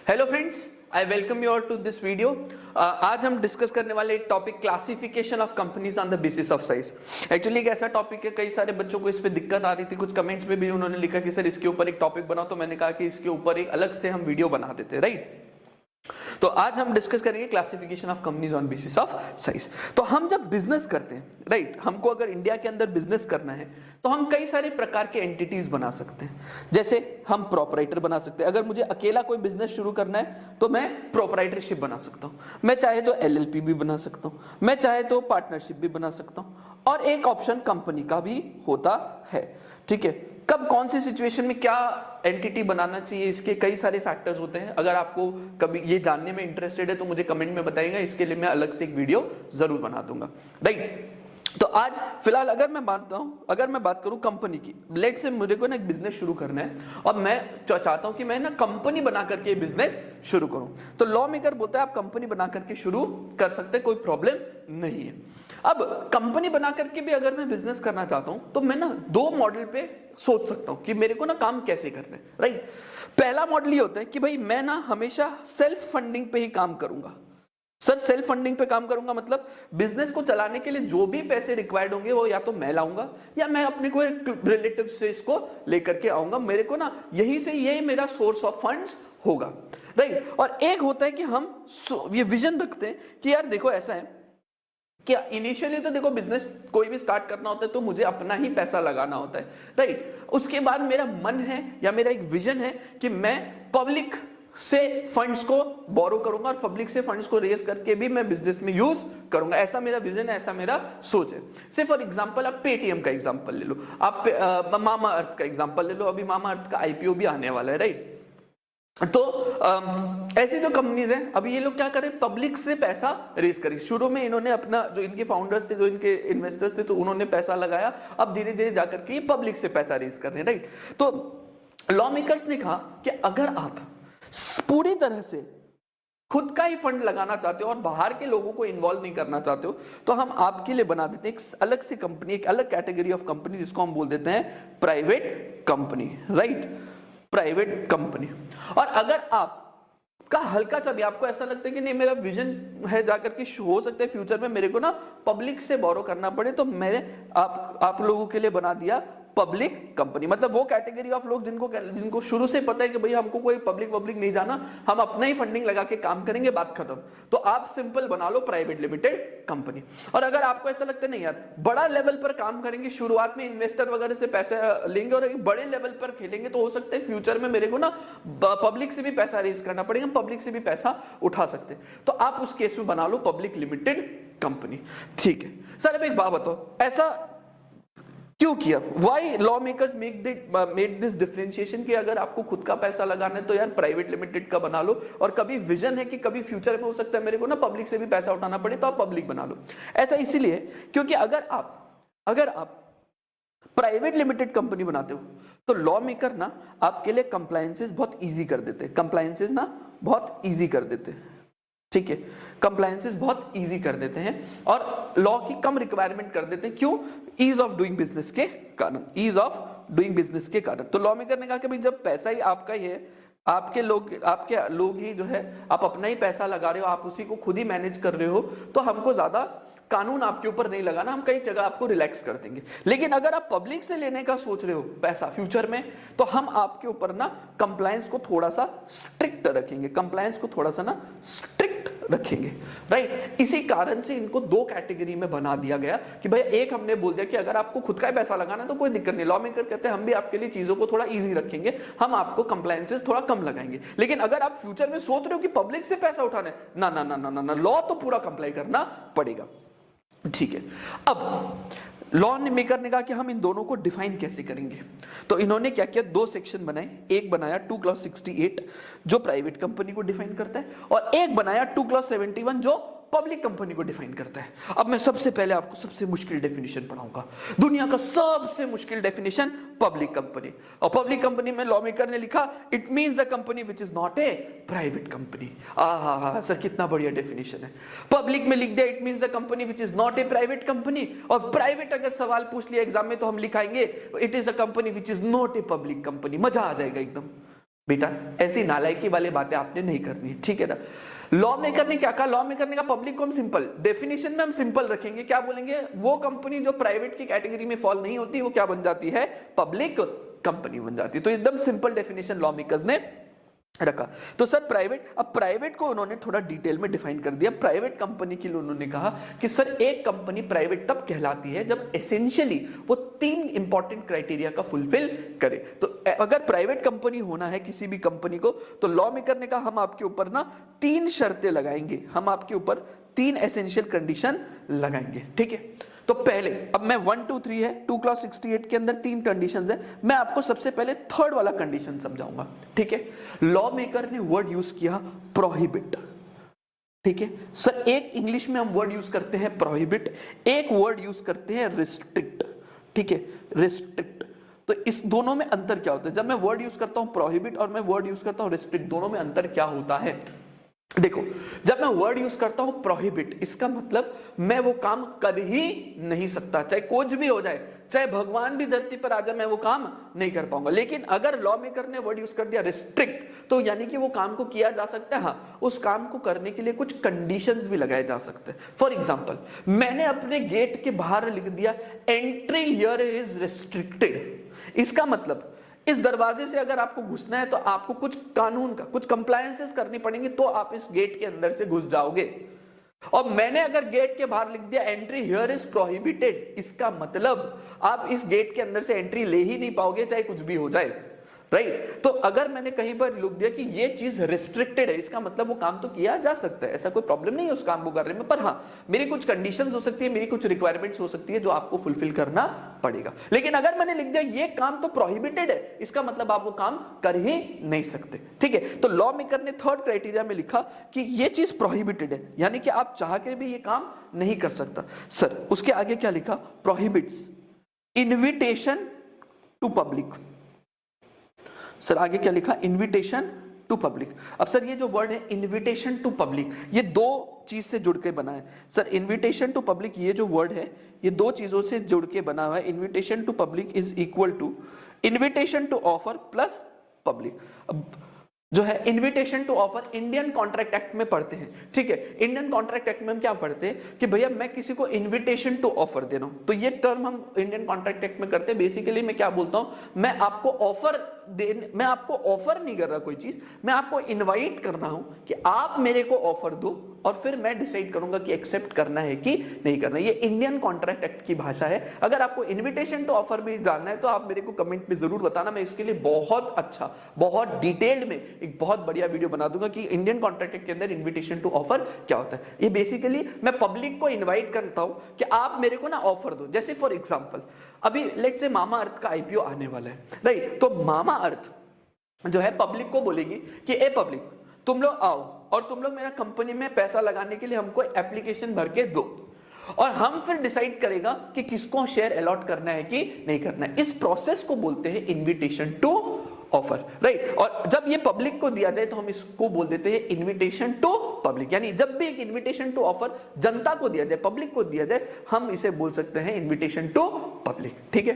Hello friends, I welcome you all to this video. आज हम discuss करने वाले एक topic classification of companies on the basis of size. Actually एक ऐसा टॉपिक है, कई सारे बच्चों को इस पे दिक्कत आ रही थी, कुछ कमेंट्स में भी उन्होंने लिखा कि सर इसके ऊपर एक टॉपिक बनाओ, तो मैंने कहा कि इसके ऊपर एक अलग से हम वीडियो बना देते, राइट। तो आज हम डिस्कस करेंगे classification of companies on basis of size. तो हम जब बिजनेस करते हैं, राइट, हमको अगर इंडिया के अंदर बिजनेस करना है तो हम कई सारे प्रकार के एंटिटीज बना सकते हैं। जैसे हम प्रोपराइटर बना सकते हैं। अगर मुझे अकेला कोई बिजनेस शुरू करना है तो मैं प्रोपराइटरशिप बना सकता हूं। मैं चाहे तो एलएलपी भी बना सकता हूं, मैं चाहे तो पार्टनरशिप भी बना सकता हूं, और एक ऑप्शन कंपनी का भी होता है। ठीक है, कब कौन सी सिचुएशन में क्या एंटिटी बनाना चाहिए, इसके कई सारे फैक्टर्स होते हैं। अगर आपको कभी ये जानने में इंटरेस्टेड है तो मुझे कमेंट में बताइएगा, इसके लिए मैं अलग से एक वीडियो जरूर बना दूंगा, राइट। तो आज फिलहाल अगर मैं बात करूं कंपनी की, लेट से मुझे को ना एक बिजनेस शुरू करना है और मैं चाहता हूं कि मैं ना कंपनी बना करके बिजनेस शुरू करूं, तो लॉ मेकर बोलता है आप कंपनी बना करके शुरू कर सकते हैं, कोई प्रॉब्लम नहीं है। अब कंपनी बना करके भी अगर मैं बिजनेस करना चाहता हूं तो मैं ना दो मॉडल पे सोच सकता हूं कि मेरे को ना काम कैसे करना है, राइट। पहला मॉडल ये होता है कि भाई मैं ना हमेशा सेल्फ फंडिंग पे ही काम करूंगा। सर सेल्फ फंडिंग पे काम करूंगा मतलब बिजनेस को चलाने के लिए जो भी पैसे रिक्वायर्ड होंगे वो या तो मैं लाऊंगा या मैं अपने कोई रिलेटिव से इसको लेकर के आऊंगा। मेरे को ना यही से ये मेरा सोर्स ऑफ फंड्स होगा, राइट। और एक होता है कि हम ये विजन रखते हैं कि यार देखो ऐसा है क्या, इनिशियली तो देखो बिजनेस कोई भी स्टार्ट करना होता है तो मुझे अपना ही पैसा लगाना होता है, राइट। उसके बाद मेरा मन है या मेरा एक विजन है कि मैं पब्लिक से फंड्स को बोरो करूंगा और पब्लिक से फंड्स को रेज करके भी मैं बिजनेस में यूज करूंगा। ऐसा मेरा विजन है, ऐसा मेरा सोच है। से फॉर एग्जांपल आप पेटीएम का एग्जांपल ले लो, आप मामा अर्थ का एग्जांपल ले लो। अभी मामा अर्थ का आईपीओ भी आने वाला है, राइट। तो ऐसी जो कंपनीज हैं, अभी ये लोग क्या करें, पब्लिक से पैसा रेज करें। शुरू में इन्होंने अपना जो इनके फाउंडर्स थे, जो इनके इन्वेस्टर्स थे, तो उन्होंने पैसा लगाया। अब धीरे धीरे जाकर के पब्लिक से पैसा रेज कर रहे हैं, राइट। तो लॉ मेकर्स ने कहा कि अगर आप पूरी तरह से खुद का ही फंड लगाना चाहते हो और बाहर के लोगों को इन्वॉल्व नहीं करना चाहते हो तो हम आपके लिए बना देते हैं एक अलग से कंपनी, एक अलग कैटेगरी ऑफ कंपनी, जिसको हम बोल देते हैं private company, right, private company. और अगर आप का हल्का सा भी आपको ऐसा लगता है कि नहीं मेरा विजन है जाकर के हो सकता है फ्यूचर में मेरे को ना पब्लिक से बोरो करना पड़े, तो मैंने आप लोगों के लिए बना दिया पब्लिक कंपनी। मतलब वो कैटेगरी ऑफ लोग जिनको शुरू से पता है कि भाई हमको कोई पब्लिक नहीं जाना, हम अपना ही फंडिंग लगा के काम करेंगे, बात खत्म। तो आप सिंपल बना लो प्राइवेट लिमिटेड कंपनी। और अगर आपको ऐसा लगता है नहीं यार बड़ा लेवल पर काम करेंगे, शुरुआत में इन्वेस्टर वगैरह से पैसे लेंगे और बड़े लेवल पर खेलेंगे, तो हो सकता है फ्यूचर में मेरे को ना पब्लिक से भी पैसा रेज करना पड़ेगा, पब्लिक से भी पैसा उठा सकते हैं, तो आप उस केस में बना लो पब्लिक लिमिटेड कंपनी। ठीक है सर, अब एक बात बताओ, ऐसा क्यों किया? Why law makers made this differentiation कि अगर आपको खुद का पैसा लगाना है तो यार प्राइवेट लिमिटेड का बना लो, और कभी विजन है कि कभी फ्यूचर में हो सकता है मेरे को ना पब्लिक से भी पैसा उठाना पड़े तो आप पब्लिक बना लो। ऐसा इसीलिए क्योंकि अगर आप प्राइवेट लिमिटेड कंपनी बनाते हो तो लॉ मेकर ना आपके लिए कंप्लायंसेस बहुत ईजी कर देते हैं, कंप्लायंसेस ना बहुत ईजी कर देते हैं, ठीक है, कंप्लायंसेस बहुत इजी कर देते हैं और लॉ की कम रिक्वायरमेंट कर देते हैं। क्यों? ईज ऑफ डूइंग बिजनेस के कारण, ईज ऑफ डूइंग बिजनेस के कारण। तो लॉ मेकर ने कहा कि भाई जब पैसा ही आपका ही है, आपके लोग ही जो है, आप अपना ही पैसा लगा रहे हो, आप उसी को खुद ही मैनेज कर रहे हो, तो हमको ज्यादा कानून आपके ऊपर नहीं लगाना, हम कई जगह आपको रिलैक्स कर देंगे। लेकिन अगर आप पब्लिक से लेने का सोच रहे हो पैसा फ्यूचर में, तो हम आपके ऊपर ना कंप्लायंस को थोड़ा सा स्ट्रिक्ट रखेंगे, कंप्लायंस को थोड़ा सा ना स्ट्रिक्ट रखेंगे, राइट। इसी कारण से इनको दो कैटेगरी में बना दिया गया कि भाई एक हमने बोल दिया कि अगर आपको खुद का पैसा लगाना है तो कोई दिक्कत नहीं, लॉ मेकर कहते हैं हम भी आपके लिए चीजों को थोड़ा इजी रखेंगे, हम आपको कंप्लायंसेस थोड़ा कम लगाएंगे। लेकिन अगर आप फ्यूचर में सोच रहे हो कि पब्लिक से पैसा उठाना है, ना ना ना ना ना, लॉ तो पूरा कंप्लाई करना पड़ेगा, ठीक है। अब लॉ मेकर ने कहा कि हम इन दोनों को डिफाइन कैसे करेंगे, तो इन्होंने क्या किया, दो सेक्शन बनाए। एक बनाया 2 क्लॉज 68 जो प्राइवेट कंपनी को डिफाइन करता है, और एक बनाया 2 क्लॉज 71 जो पब्लिक कंपनी को डिफाइन करता है। अब मैं सबसे पहले आपको सबसे मुश्किल डेफिनेशन पढ़ाऊंगा, दुनिया का सबसे मुश्किल डेफिनेशन पब्लिक कंपनी। और पब्लिक कंपनी में लॉ मेकर ने लिखा it means a company which is not a private company. Sir कितना बढ़िया डेफिनेशन है। पब्लिक में लिख दिया it means a company which is not a private company, और प्राइवेट अगर सवाल पूछ लिया एग्जाम में तो हम लिखाएंगे it is a company which is not a public company. मजा आ जाएगा एकदम। बेटा ऐसी नालायकी वाली बातें आपने नहीं करनी है, ठीक है ना। लॉ मेकर ने क्या कहा, लॉ मेकर ने कहा पब्लिक को हम सिंपल डेफिनेशन में हम सिंपल रखेंगे, क्या बोलेंगे, वो कंपनी जो प्राइवेट की कैटेगरी में फॉल नहीं होती वो क्या बन जाती है, पब्लिक कंपनी बन जाती है। तो एकदम सिंपल डेफिनेशन लॉ मेकर्स ने रखा। तो सर प्राइवेट, अब प्राइवेट को उन्होंने थोड़ा डिटेल में डिफाइन कर दिया। प्राइवेट कंपनी के लिए उन्होंने कहा कि सर एक कंपनी प्राइवेट तब कहलाती है जब एसेंशियली वो 3 इंपॉर्टेंट क्राइटेरिया का फुलफिल करे। तो अगर प्राइवेट कंपनी होना है किसी भी कंपनी को, तो लॉ मेकर ने कहा हम आपके ऊपर ना 3 शर्तें लगाएंगे, हम आपके ऊपर 3 एसेंशियल कंडीशन लगाएंगे, ठीक है। तो पहले, अब मैं 1 2 3 है 2 क्लॉज 68 के अंदर 3 कंडीशंस है, मैं आपको सबसे पहले थर्ड वाला कंडीशन समझाऊंगा, ठीक है। लॉ मेकर ने वर्ड यूज किया प्रोहिबिट, ठीक है सर। एक इंग्लिश में हम वर्ड यूज करते हैं प्रोहिबिट, एक वर्ड यूज करते हैं रिस्ट्रिक्ट, ठीक है, रिस्ट्रिक्ट। तो इस दोनों में अंतर क्या होता है, जब मैं वर्ड यूज करता हूं प्रोहिबिट और मैं वर्ड यूज करता हूं रिस्ट्रिक्ट, दोनों में अंतर क्या होता है। देखो जब मैं वर्ड यूज करता हूं प्रोहिबिट, इसका मतलब मैं वो काम कर ही नहीं सकता, चाहे कुछ भी हो जाए, चाहे भगवान भी धरती पर आ जाए, मैं वो काम नहीं कर पाऊंगा। लेकिन अगर लॉ मेकर ने वर्ड यूज कर दिया रिस्ट्रिक्ट, तो यानी कि वो काम को किया जा सकता है, हाँ उस काम को करने के लिए कुछ कंडीशंस भी लगाए जा सकते हैं। फॉर एग्जांपल मैंने अपने गेट के बाहर लिख दिया एंट्री हियर इज रिस्ट्रिक्टेड, इसका मतलब इस दरवाजे से अगर आपको घुसना है तो आपको कुछ कानून का कुछ कंप्लायंसेस करनी पड़ेंगी, तो आप इस गेट के अंदर से घुस जाओगे। और मैंने अगर गेट के बाहर लिख दिया एंट्री हियर इज प्रोहिबिटेड, इसका मतलब आप इस गेट के अंदर से एंट्री ले ही नहीं पाओगे चाहे कुछ भी हो जाए, राइट। तो अगर मैंने कहीं पर लिख दिया कि ये चीज रिस्ट्रिक्टेड है, इसका मतलब वो काम तो किया जा सकता है, ऐसा कोई प्रॉब्लम नहीं है उस काम को करने में, पर हाँ मेरी कुछ कंडीशंस हो सकती है, मेरी कुछ रिक्वायरमेंट्स हो सकती है जो आपको फुलफिल करना पड़ेगा। लेकिन अगर मैंने लिख दिया ये काम तो प्रोहिबिटेड है, इसका मतलब आप वो काम कर ही नहीं सकते, ठीक है। तो लॉ मेकर ने थर्ड क्राइटेरिया में लिखा कि ये चीज प्रोहिबिटेड है, यानी कि आप चाह के भी ये काम नहीं कर सकता। सर उसके आगे क्या लिखा, prohibits invitation to public. Sir आगे क्या लिखा, इन्विटेशन टू पब्लिक। अब सर ये जो वर्ड है इन्विटेशन टू पब्लिक, ये 2 चीज से जुड़ के बना है। सर इन्विटेशन टू पब्लिक ये जो वर्ड है ये 2 चीजों से जुड़ के बना हुआ है। Invitation to public is equal to invitation to offer plus public. अब जो है invitation to offer Indian contract act में पढ़ते हैं, ठीक है। इंडियन कॉन्ट्रैक्ट एक्ट में हम क्या पढ़ते हैं कि भैया मैं किसी को इन्विटेशन टू ऑफर दे रहा हूं, तो ये टर्म हम इंडियन कॉन्ट्रैक्ट एक्ट में करते हैं। बेसिकली मैं क्या बोलता हूं, मैं आपको ऑफर मैं आपको ऑफर नहीं कर रहा कोई चीज, मैं आपको इनवाइट कर रहा हूं कि आप मेरे को ऑफर दो और फिर मैं डिसाइड करूंगा कि एक्सेप्ट करना है कि नहीं करना है। ये इंडियन कॉन्ट्रैक्ट एक्ट की भाषा है। अगर आपको इन्विटेशन टू ऑफर भी जानना है तो आप मेरे को कमेंट में जरूर बताना, मैं इसके लिए बहुत अच्छा बहुत डिटेल्ड में एक बहुत बढ़िया वीडियो बना दूंगा कि इंडियन कॉन्ट्रैक्ट एक्ट के अंदर इन्विटेशन टू ऑफर क्या होता है। ये बेसिकली मैं पब्लिक को इन्वाइट करता हूं कि आप मेरे को ना ऑफर दो। जैसे फॉर एग्जाम्पल अभी लेट्स से मामा अर्थ का आईपीओ आने वाला है, राइट। तो मामा अर्थ जो है पब्लिक को बोलेगी कि ए पब्लिक तुम लोग आओ और तुम लोग मेरा कंपनी में पैसा लगाने के लिए हमको एप्लीकेशन भर के दो, और हम फिर डिसाइड करेगा कि किसको शेयर अलॉट करना है कि नहीं करना है। इस प्रोसेस को बोलते हैं इन्विटेशन टू ऑफर, राइट। और जब ये पब्लिक को दिया जाए तो हम इसको बोल देते हैं इन्विटेशन टू पब्लिक। यानी जब भी एक इन्विटेशन टू ऑफर जनता को दिया जाए, पब्लिक को दिया जाए, हम इसे बोल सकते हैं इन्विटेशन टू पब्लिक, ठीक है।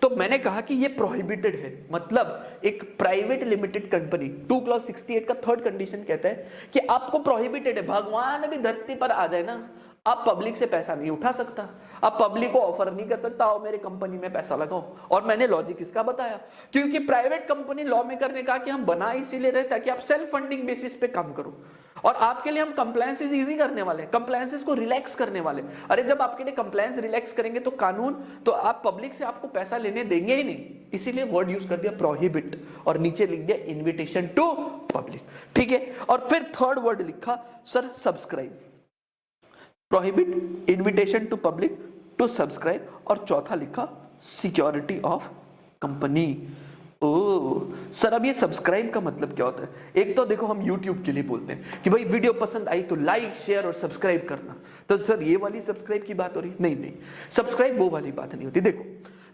तो मैंने कहा कि ये प्रोहिबिटेड है, मतलब एक प्राइवेट लिमिटेड कंपनी 2 क्लॉज 68 का थर्ड कंडीशन कहता है कि आपको प्रोहिबिटेड है, भगवान भी धरती पर आ जाए ना, आप पब्लिक से पैसा नहीं उठा सकता, आप पब्लिक को ऑफर नहीं कर सकता आओ मेरे कंपनी में पैसा लगाओ। और मैंने लॉजिक इसका बताया, क्योंकि प्राइवेट कंपनी लॉ मेकर ने कहा कि हम बना इसीलिए रहे ताकि आप सेल्फ फंडिंग बेसिस पे काम करो, और आपके लिए हम कंप्लायंसेस इजी करने वाले हैं, कंप्लायंसेस को रिलैक्स करने वाले। अरे जब आपके लिए कंप्लायंस रिलैक्स करेंगे तो कानून तो आप पब्लिक से आपको पैसा लेने देंगे ही नहीं, इसीलिए वर्ड यूज कर दिया प्रोहिबिट और नीचे लिख दिया इन्विटेशन टू पब्लिक, ठीक है। और फिर थर्ड वर्ड लिखा sir subscribe, prohibit invitation to public to subscribe, और चौथा लिखा सिक्योरिटी ऑफ कंपनी। ओ सर अब ये सब्सक्राइब का मतलब क्या होता है। एक तो देखो हम YouTube के लिए बोलते हैं कि भाई वीडियो पसंद आई तो लाइक शेयर और सब्सक्राइब करना, तो सर ये वाली सब्सक्राइब की बात हो रही? नहीं नहीं, सब्सक्राइब वो वाली बात नहीं होती। देखो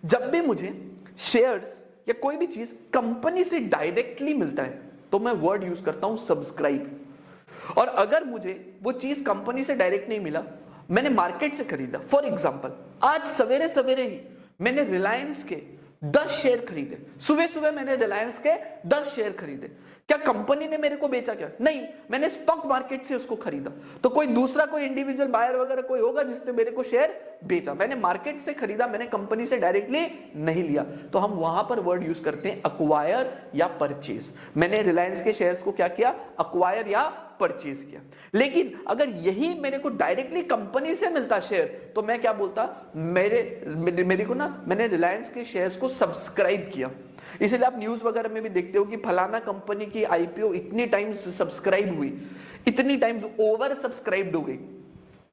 जब भी मुझे शेयर्स या कोई भी चीज कंपनी से डायरेक्टली मिलता है तो मैं वर्ड यूज करता हूं सब्सक्राइब, और अगर मुझे वो चीज कंपनी से डायरेक्ट नहीं मिला, मैंने मार्केट से खरीदा, फॉर एग्जांपल आज सवेरे सवेरे ही मैंने रिलायंस के 10 शेयर खरीदे, सुबह सुबह मैंने रिलायंस के 10 शेयर खरीदे, क्या कंपनी ने मेरे को बेचा? क्या नहीं, मैंने स्टॉक मार्केट से उसको खरीदा। तो कोई दूसरा कोई इंडिविजुअल बायर वगैरह कोई होगा जिसने मेरे को शेयर बेचा, मैंने मार्केट से खरीदा, मैंने कंपनी से डायरेक्टली नहीं लिया। तो हम वहां पर वर्ड यूज करते हैं अक्वायर या परचेज। मैंने रिलायंस के शेयर्स को क्या किया? अक्वायर या परचेज किया। लेकिन अगर यही मेरे को डायरेक्टली कंपनी से मिलता शेयर तो मैं क्या बोलता? मेरे को ना, मैंने रिलायंस के शेयर्स को सब्सक्राइब किया। इसलिए आप न्यूज वगैरह में भी देखते हो कि फलाना कंपनी की आईपीओ इतनी टाइम्स सब्सक्राइब हुई, इतनी टाइम्स ओवर सब्सक्राइब्ड हो गई,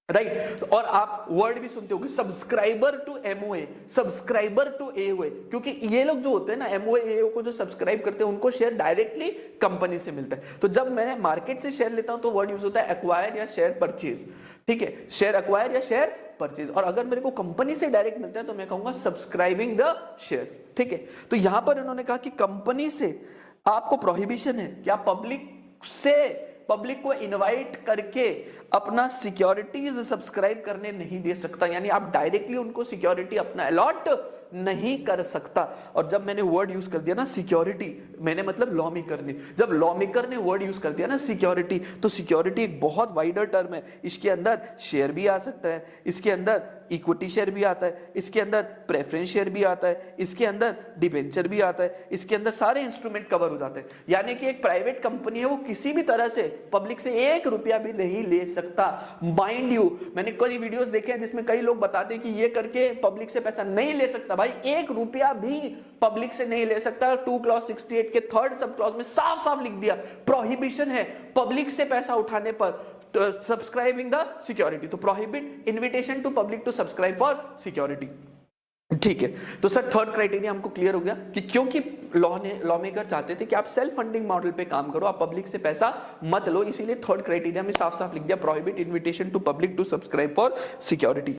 राइट? और आप वर्ड भी सुनते हो subscriber to MOA, subscriber to AOA, क्योंकि ये लोग जो होते हैं ना एमओए एओ को जो सब्सक्राइब करते हैं उनको शेयर डायरेक्टली कंपनी से मिलता है। तो जब मैं मार्केट से शेयर लेता हूं तो वर्ड यूज होता है एक्वायर या शेयर परचेज, ठीक है, शेयर एक्वायर या शेयर परचेज। और अगर मेरे को कंपनी से डायरेक्ट मिलता है तो मैं कहूंगा सब्सक्राइबिंग द शेयर्स, ठीक है। तो यहां पर इन्होंने कहा कि कंपनी से आपको प्रोहिबिशन है कि आप पब्लिक को इनवाइट करके अपना सिक्योरिटीज सब्सक्राइब करने नहीं दे सकता, यानी आप डायरेक्टली उनको सिक्योरिटी अपना अलॉट नहीं कर सकता। और जब मैंने वर्ड यूज कर दिया ना सिक्योरिटी, मैंने मतलब लॉ मेकर ने, जब लॉ मेकर ने वर्ड यूज कर दिया ना सिक्योरिटी, तो सिक्योरिटी एक बहुत वाइडर टर्म है। इसके अंदर शेयर भी आ सकता है, इसके अंदर इक्विटी शेयर भी आता है, इसके अंदर प्रेफरेंस शेयर भी आता है, इसके अंदर डिबेंचर भी आता है, इसके अंदर सारे इंस्ट्रूमेंट कवर हो जाते हैं। यानी कि एक प्राइवेट कंपनी है, वो किसी भी तरह से पब्लिक से 1 रुपया भी नहीं ले सकता। माइंड यू, मैंने कई वीडियोस देखे हैं जिसमें कई लोग बताते हैं कि ये करके पब्लिक से पैसा नहीं ले सकता। भाई 1 रुपया भी पब्लिक से नहीं ले सकता। 2 क्लॉज 68 के 3rd सब क्लॉज में साफ साफ लिख दिया प्रोहिबिशन है पब्लिक से पैसा उठाने पर सब्सक्राइबिंग द सिक्योरिटी। तो prohibit invitation to public to subscribe for security, ठीक है। तो सर 3rd क्राइटेरिया हमको क्लियर हो गया कि क्योंकि लॉ मेकर चाहते थे कि आप सेल्फ फंडिंग मॉडल पे काम करो, आप पब्लिक से पैसा मत लो, इसीलिए 3rd क्राइटेरिया में साफ साफ लिख दिया prohibit invitation to public to subscribe for security.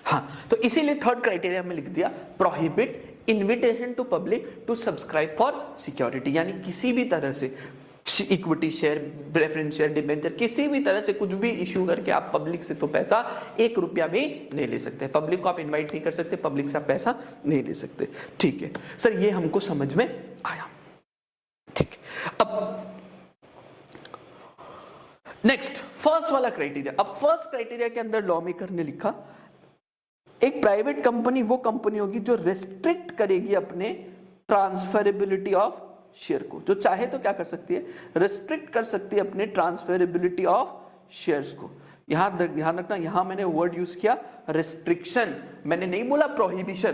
हाँ, तो इसीलिए 3rd क्राइटेरिया में लिख दिया prohibit invitation to public to subscribe for security, यानी किसी भी तरह से equity share, preference share, debenture, किसी भी तरह से कुछ भी इश्यू करके आप पब्लिक से तो पैसा 1 रुपया भी नहीं ले सकते। पब्लिक को आप इनवाइट नहीं कर सकते, पब्लिक से आप पैसा नहीं ले सकते, ठीक है सर, ये हमको समझ में आया, ठीक है। अब नेक्स्ट फर्स्ट वाला क्राइटेरिया। अब फर्स्ट क्राइटेरिया के अंदर लॉ मेकर ने लिखा एक प्राइवेट कंपनी वो कंपनी होगी जो रेस्ट्रिक्ट करेगी अपने ट्रांसफरेबिलिटी ऑफ शेयर को, जो चाहे तो क्या कर सकती है, रेस्ट्रिक्ट कर सकती है अपने ट्रांसफरेबिलिटी ऑफ शेयर्स को। यहां ध्यान रखना, यहां मैंने वर्ड यूज किया रेस्ट्रिक्शन, मैंने नहीं बोला प्रोहिबिशन।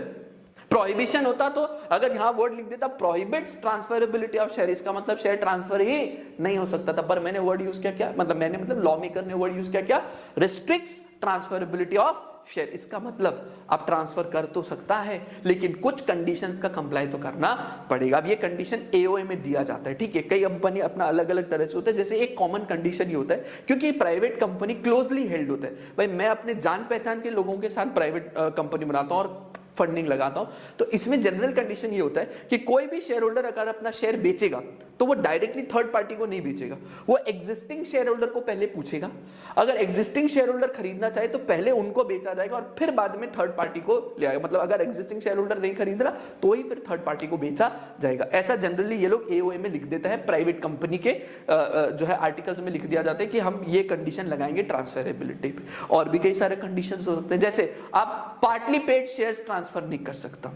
प्रोहिबिशन होता तो अगर यहां वर्ड लिख देता प्रोहिबिट्स ट्रांसफरेबिलिटी ऑफ शेयर, इसका मतलब शेयर ट्रांसफर ही नहीं हो सकता था, पर मैंने वर्ड यूज किया क्या, मतलब लॉ मेकर ने वर्ड यूज किया क्या, रेस्ट्रिक्ट्स ट्रांसफरेबिलिटी ऑफ शेयर। इसका मतलब आप ट्रांसफर कर तो सकता है लेकिन कुछ कंडीशंस का कंप्लाई तो करना पड़ेगा। अब ये कंडीशन एओए में दिया जाता है, ठीक है, कई कंपनी अपना अलग अलग तरह से होता है। जैसे एक कॉमन कंडीशन ये होता है क्योंकि प्राइवेट कंपनी क्लोजली हेल्ड होता है, भाई मैं अपने जान पहचान के लोगों के साथ प्राइवेट कंपनी बनाता हूं और फंडिंग लगाता हूं, तो इसमें जनरल कंडीशन ये होता है कि कोई भी शेयर होल्डर अगर अपना शेयर बेचेगा तो वो डायरेक्टली थर्ड पार्टी को नहीं बेचेगा, वो एग्जिस्टिंग शेयर होल्डर को पहले पूछेगा। अगर एग्जिस्टिंग शेयर होल्डर खरीदना चाहे तो पहले उनको बेचा जाएगा और फिर बाद में थर्ड पार्टी को ले आएगा। मतलब अगर एग्जिस्टिंग शेयर होल्डर नहीं खरीद रहा तो ही फिर थर्ड पार्टी को बेचा जाएगा। ऐसा जनरली ये लोग एओए में लिख देता है, प्राइवेट कंपनी के जो है आर्टिकल्स में लिख दिया जाता है कि हम ये कंडीशन लगाएंगे ट्रांसफरेबिलिटी पे। और भी कई सारे कंडीशंस हो सकते हैं, जैसे आप पार्टली पेड शेयर्स ट्रांसफर नहीं कर सकता,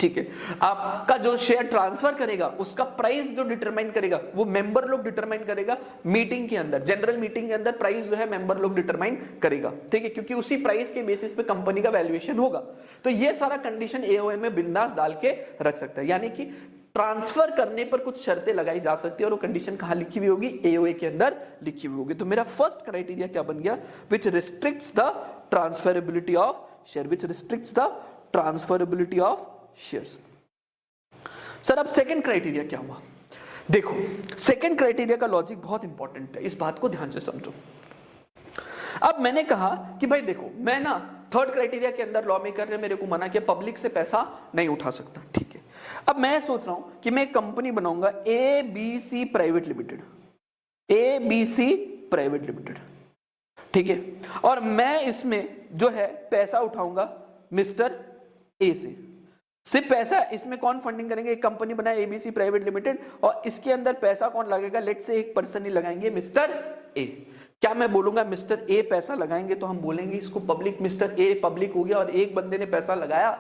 ठीक है, आपका जो शेयर ट्रांसफर करेगा उसका प्राइस जो डिटरमाइन करेगा वो मेंबर लोग डिटरमाइन करेगा मीटिंग के अंदर, जनरल मीटिंग के अंदर प्राइस जो है मेंबर लोग डिटरमाइन करेगा, ठीक है, क्योंकि उसी प्राइस के बेसिस पे कंपनी का वैल्यूएशन होगा। तो ये सारा कंडीशन एओए में बिंदास डाल के रख सकता है, यानी कि ट्रांसफर करने पर कुछ शर्तें लगाई जा सकती है और वो कंडीशन कहां लिखी हुई होगी, एओए के अंदर लिखी हुई होगी। तो मेरा फर्स्ट क्राइटेरिया क्या बन गया, which restricts the transferability of share, which restricts the transferability of shares. Sir अब सेकंड क्राइटेरिया क्या हुआ, देखो सेकंड क्राइटेरिया का लॉजिक बहुत इंपॉर्टेंट है, इस बात को ध्यान से समझो। अब मैंने कहा कि भाई देखो मैं ना थर्ड क्राइटेरिया के अंदर लॉ मेकर ने मेरे को मना किया पब्लिक से पैसा नहीं उठा सकता, ठीक है। अब मैं सोच रहा हूं कि मैं एक कंपनी बनाऊंगा ABC private limited, ABC private limited, ठीक है, और मैं इसमें जो है पैसा उठाऊंगा मिस्टर ए से। सिर्फ पैसा, इसमें कौन फंडिंग करेंगे, एक कंपनी बनाए एबीसी प्राइवेट लिमिटेड, और इसके अंदर पैसा कौन लगेगा, लेट से एक पर्सन ही लगाएंगे, मिस्टर ए। क्या मैं बोलूंगा मिस्टर ए पैसा लगाएंगे तो हम बोलेंगे इसको पब्लिक, मिस्टर ए पब्लिक हो गया, और एक बंदे ने पैसा लगाया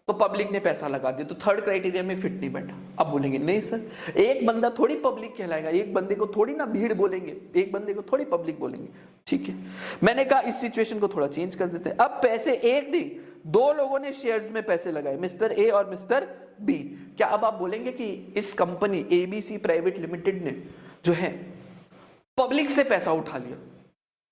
तो पब्लिक ने पैसा लगा दिया, तो थर्ड क्राइटेरिया में फिट नहीं बैठा। अब बोलेंगे नहीं सर, एक बंदा थोड़ी पब्लिक कहलाएगा, एक बंदे को थोड़ी ना भीड़ बोलेंगे, एक बंदे को थोड़ी पब्लिक बोलेंगे। ठीक है, मैंने कहा इस सिचुएशन को थोड़ा चेंज कर देते हैं। अब पैसे एक नहीं, दो लोगों ने शेयर्स में पैसे लगाए, मिस्टर ए और मिस्टर बी। क्या अब आप बोलेंगे कि इस कंपनी एबीसी प्राइवेट लिमिटेड ने जो है पब्लिक से पैसा उठा लिया?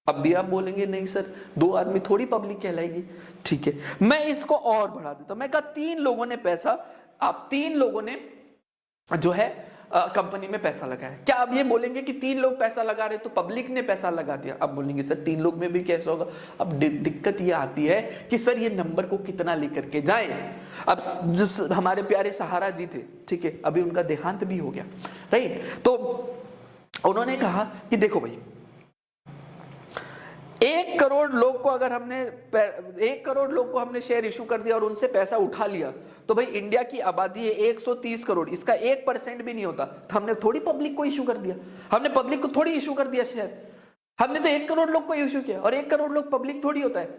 अब भी आप बोलेंगे नहीं सर, दो आदमी थोड़ी पब्लिक कहलाएगी। ठीक है, मैं इसको और बढ़ा देता हूं, मैं कहा तीन लोगों ने पैसा, आप तीन लोगों ने जो है कंपनी में पैसा लगाया। क्या अब ये बोलेंगे कि तीन लोग पैसा लगा रहे तो पब्लिक ने पैसा लगा दिया? अब बोलेंगे सर तीन लोग में भी कैसा होगा? अब दिक्कत ये आती है कि सर ये नंबर को कितना लेकर के जाएं। अब जो हमारे प्यारे सहारा जी थे, ठीक है, अभी उनका देहांत भी हो गया, राइट, तो उन्होंने कहा कि देखो भाई, 1 करोड़ लोग को अगर हमने 1 करोड़ लोग को हमने शेयर इशू कर दिया और उनसे पैसा उठा लिया, तो भाई इंडिया की आबादी है 130 करोड़, इसका 1% भी नहीं होता, तो हमने थोड़ी पब्लिक को इशू कर दिया, हमने पब्लिक को थोड़ी इशू कर दिया शेयर, हमने तो 1 करोड़ लोग को इशू किया, और 1 करोड़ लोग पब्लिक थोड़ी होता है,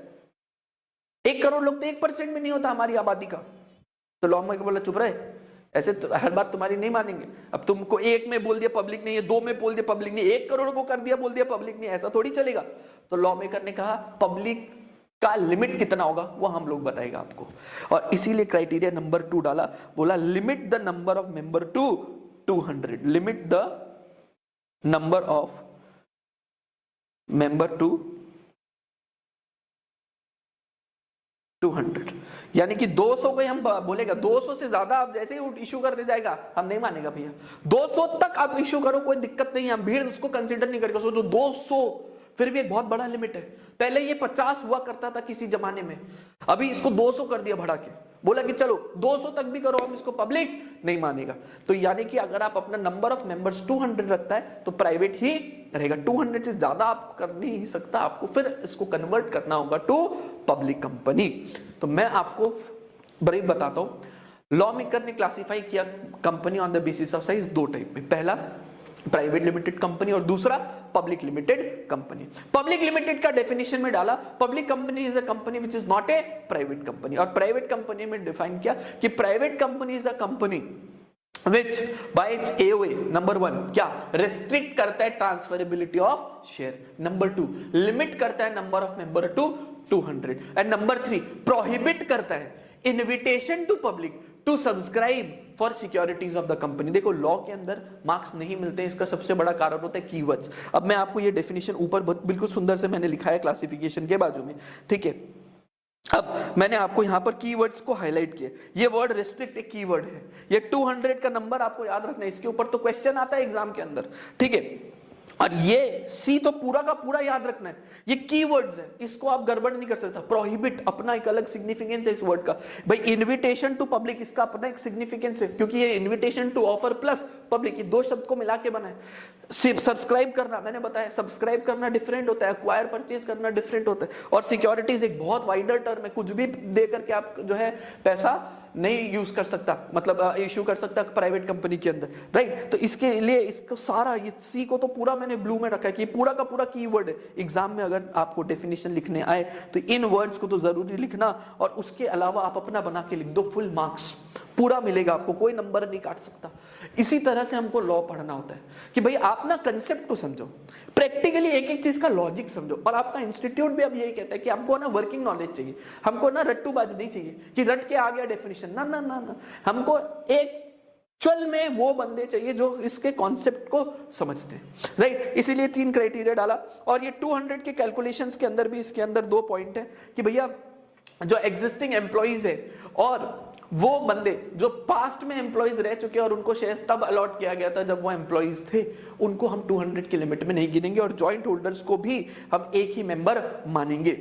1 करोड़ लोग तो 1% भी नहीं होता हमारी आबादी का। तो लॉ में बोला चुप रहे, ऐसे तो हर बात तुम्हारी नहीं मानेंगे। अब तुमको एक में बोल दिया पब्लिक नहीं है, दो में बोल दिया पब्लिक नहीं, 1 करोड़ को कर दिया बोल दिया पब्लिक नहीं, ऐसा थोड़ी चलेगा। तो लॉ मेकर ने कहा पब्लिक का लिमिट कितना होगा वो हम लोग बताएगा आपको, और इसीलिए क्राइटेरिया नंबर 2 डाला, बोला limit the number of member to 200, limit the number of member to 200, यानी कि 200 को हम बोलेगा, 200 से ज्यादा आप जैसे ही इशू करने जाएगा हम नहीं मानेगा भैया, 200 तक आप इशू करो कोई दिक्कत नहीं है, हम भीड़ उसको कंसीडर नहीं करेगा। सोचो 200 फिर भी एक बहुत बड़ा लिमिट है, पहले ये 50 हुआ करता था किसी जमाने में, अभी इसको 200 कर दिया बढ़ा के, बोला कि चलो 200 तक भी करो, हम इसको पब्लिक नहीं मानेगा। तो यानी कि अगर आप अपना नंबर ऑफ मेंबर्स 200 रखता है तो प्राइवेट ही रहेगा, 200 से ज्यादा आप कर नहीं सकता, आपको फिर इसको कन्वर्ट करना होगा टू पब्लिक कंपनी। तो मैं आपको ब्रीफ बताता हूं, लॉ मेकर ने क्लासिफाई किया company on the basis of size दो टाइप में, पहला प्राइवेट लिमिटेड कंपनी और दूसरा public limited company. Public limited का डेफिनेशन में डाला, public company is a company which is not a private company, और प्राइवेट कंपनी में डिफाइन किया कि private company is a company which by its AOA number 1 क्या restrict करता है transferability of share, number 2 limit करता है number of member to 200, and number 3 prohibit करता है invitation to public to subscribe for securities of the company. देखो law के अंदर मार्क्स नहीं मिलते हैं, इसका सबसे बड़ा कारण होता है कीवर्ड्स। अब मैं आपको ये डेफिनेशन ऊपर बिल्कुल सुंदर से मैंने लिखा है क्लासिफिकेशन के बाजू में, ठीक है। अब मैंने आपको यहां पर कीवर्ड्स को हाईलाइट किया, ये वर्ड रेस्ट्रिक्ट एक कीवर्ड है, ये 200 का नंबर आपको याद रखना है, इसके ऊपर तो क्वेश्चन आता है एग्जाम के अंदर, ठीक है। और ये सी तो पूरा का पूरा याद रखना है, ये कीवर्ड्स है, इसको आप गड़बड़ नहीं कर सकता। प्रोहिबिट अपना एक अलग सिग्निफिकेंस है इस वर्ड का, भाई इनविटेशन टू पब्लिक इसका अपना एक सिग्निफिकेंस है, क्योंकि ये invitation to offer plus public, ये दो शब्द को मिला के बना है। सब्सक्राइब करना, मैंने बताया सब्सक्राइब करना डिफरेंट होता है, एक्वायर परचेज करना डिफरेंट होता है, और सिक्योरिटीज एक बहुत वाइडर टर्म है, कुछ भी दे करके आप जो है पैसा नहीं यूज कर सकता, मतलब इशू कर सकता प्राइवेट कंपनी के अंदर, राइट। तो इसके लिए इसको सारा ये सी को तो पूरा मैंने ब्लू में रखा है कि पूरा का पूरा कीवर्ड है। एग्जाम में अगर आपको डेफिनेशन लिखने आए तो इन वर्ड्स को तो जरूरी लिखना, और उसके अलावा आप अपना बना के लिख दो, फुल मार्क्स पूरा मिलेगा आपको, कोई नंबर नहीं काट सकता। इसी तरह से हमको लॉ पढ़ना होता है कि भाई आप ना कंसेप्ट को समझो, प्रैक्टिकली एक एक चीज का लॉजिक समझो, और आपका इंस्टीट्यूट भी अब यही कहता है कि आपको ना वर्किंग नॉलेज चाहिए, हमको ना रट्टूबाजी नहीं चाहिए कि रट के आ गया डेफिनेशन, ना ना ना ना, हमको एक चल में वो बंदे चाहिए जो इसके कॉन्सेप्ट को समझते हैं, राइट। इसीलिए 3 क्राइटेरिया डाला, और ये 200 के कैलकुलेशंस के अंदर भी इसके अंदर 2 पॉइंट है कि भैया जो एग्जिस्टिंग एम्प्लॉइज है और वो बंदे जो पास्ट में एम्प्लॉइज रह चुके हैं और उनको शेयर्स तब अलॉट किया गया था जब वो एम्प्लॉइज थे, उनको हम 200 की लिमिट में नहीं गिनेंगे, और जॉइंट होल्डर्स को भी हम एक ही मेंबर मानेंगे,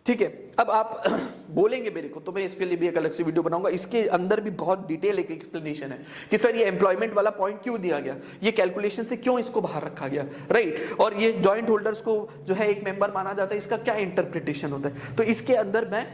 ठीक है। अब आप बोलेंगे मेरे को, तो मैं इसके लिए भी एक अलग से वीडियो बनाऊंगा, इसके अंदर भी बहुत डिटेल एक एक्सप्लेनेशन है कि सर ये एम्प्लॉयमेंट वाला पॉइंट क्यों दिया गया, ये कैलकुलेशन से क्यों इसको बाहर रखा गया, राइट। और ये जॉइंट होल्डर्स को जो है एक मेंबर माना जाता है, इसका क्या इंटरप्रिटेशन होता है, तो इसके अंदर मैं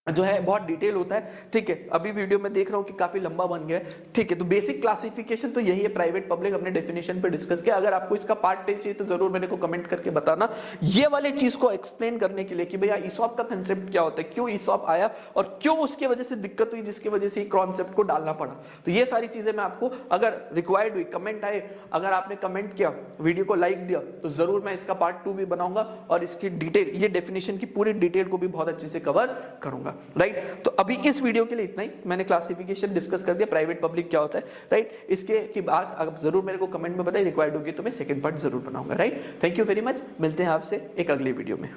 जो है बहुत डिटेल होता है, ठीक है। अभी वीडियो में देख रहा हूँ कि काफी लंबा बन गया है, ठीक है। तो बेसिक क्लासिफिकेशन तो यही है, प्राइवेट पब्लिक हमने डेफिनेशन पे डिस्कस किया। अगर आपको इसका पार्ट 10 चाहिए तो जरूर मेरे को कमेंट करके बताना, ये वाले चीज को एक्सप्लेन करने के लिए कि भैया ईसॉप का कंसेप्ट क्या होता है, क्यों ईसॉप आया और क्यों उसकी वजह से दिक्कत हुई, जिसकी वजह से कॉन्सेप्ट को डालना पड़ा। तो ये सारी चीजें मैं आपको, अगर रिक्वायर्ड हुई, कमेंट आए, अगर आपने कमेंट किया, वीडियो को लाइक दिया, तो जरूर मैं इसका पार्ट 2 भी बनाऊंगा और इसकी डिटेल, ये डेफिनेशन की पूरी डिटेल को भी बहुत अच्छे से कवर करूंगा, राइट। तो अभी इस वीडियो के लिए इतना ही, मैंने क्लासिफिकेशन डिस्कस कर दिया, प्राइवेट पब्लिक क्या होता है, राइट। इसके की बात अब जरूर मेरे को कमेंट में बताइए, रिक्वायर्ड होगी तो मैं सेकंड पार्ट जरूर बनाऊंगा, right. Thank you very much, मिलते हैं आपसे एक अगले वीडियो में।